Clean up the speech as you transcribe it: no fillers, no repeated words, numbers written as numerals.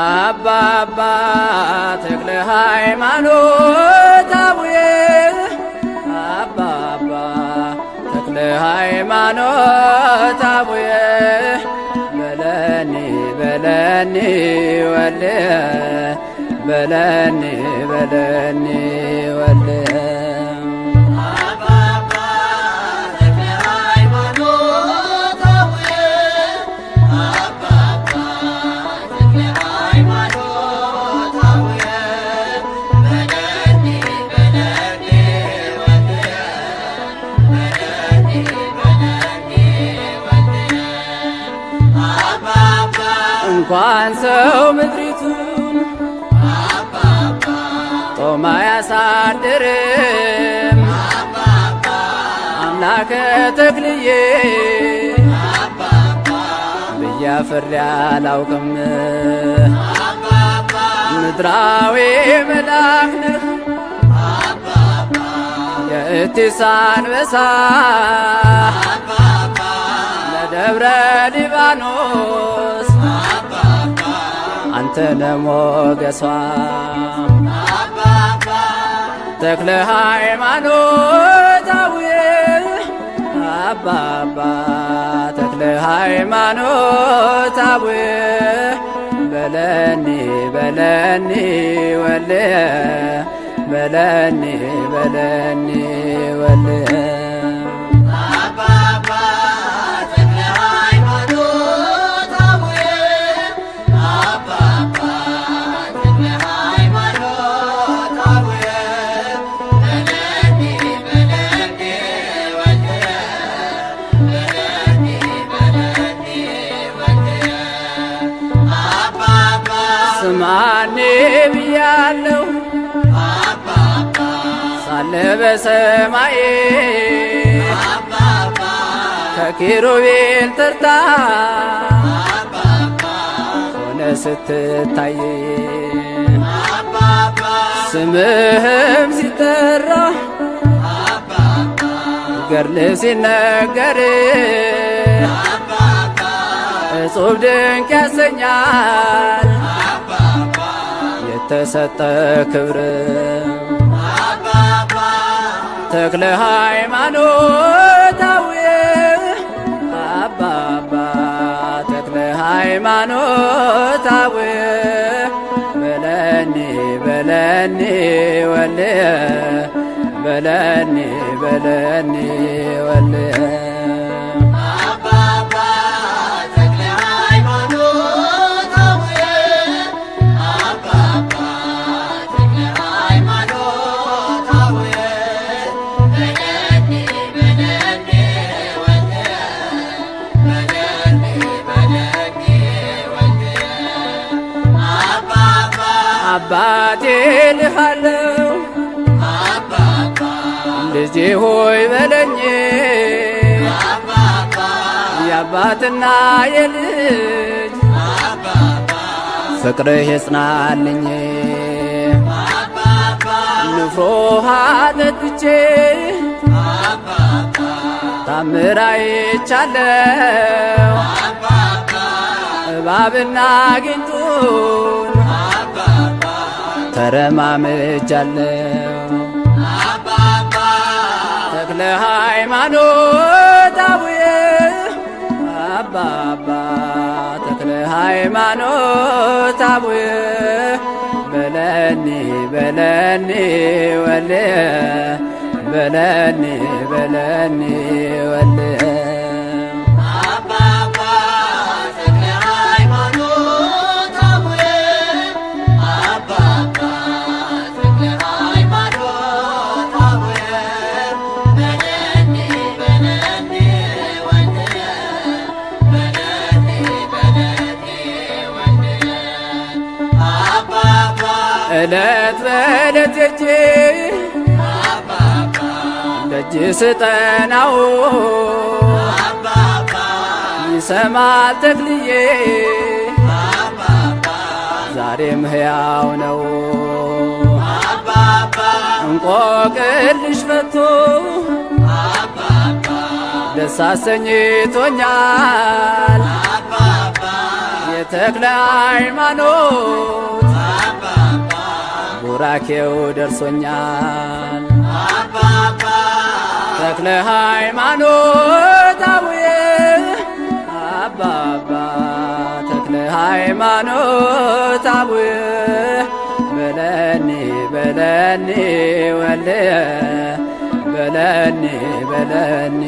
አባባ ተክለ ሃይማኖት አቡዬ አባባ ተክለ ሃይማኖት አቡዬ በለኒ በለኒ ወልየ በለኒ በለኒ ወልየ እንኳን ሰው ምድሪቱን ጦማ ያሳድርም አምላከ ተክልዬ ብዬ አፍሬ አላውቅም። ምድራዊ መልአክ ነህ የእቲስ አንበሳ ለደብረ ሊባኖስ አንተነ ሞገሷ ተክለ ሃይማኖት አቡዬ አባባ ተክለ ሃይማኖት አቡዬ በለኒ በለኒ ወልየ በለኒ በለኒ ወልየ ስማኔ ብያለሁ ሳለ በሰማይ ከኪሩቤል ተርታ ሆነ ስትታይ ስምህም ሲጠራ ገድል ሲነገር እጹብ ድንቅ ያሰኛል የተሰጠ ክብር ተክለ ሃይማኖት አቡዬ አባባ ተክለ ሃይማኖት አቡዬ በለኒ በለኒ ወልየ በለኒ በለኒ ወልየ አባቴ ልሃለው ልጄ ሆይ በለኝ የአባትና የልጅ ፍቅርህ ይጽናልኝ ንፍሮ ውሃ ጠጥቼ ታምር አይቻለው እባብና ጊንጡን ተረማምጃለው ተክለ ሃይማኖት አቡዬ አባባ ተክለ ሃይማኖት አቡዬ በለኒ በለኒ ወልየ በለኒ በለኒ ወልየ እለት በእለት እጄ ደጅ ስጠናው ይሰማል ተክልዬ ዛሬም ሕያው ነው እንቆቅልሽ ፈቶ ደስ አሰኝቶኛል ተክለ ሃይማኖት ቡራኬው ደርሶኛል። ተክለ ሃይማኖት አቡዬ አባባ ተክለ ሃይማኖት አቡዬ በለኒ በለኒ ወልየ በለኒ በለኒ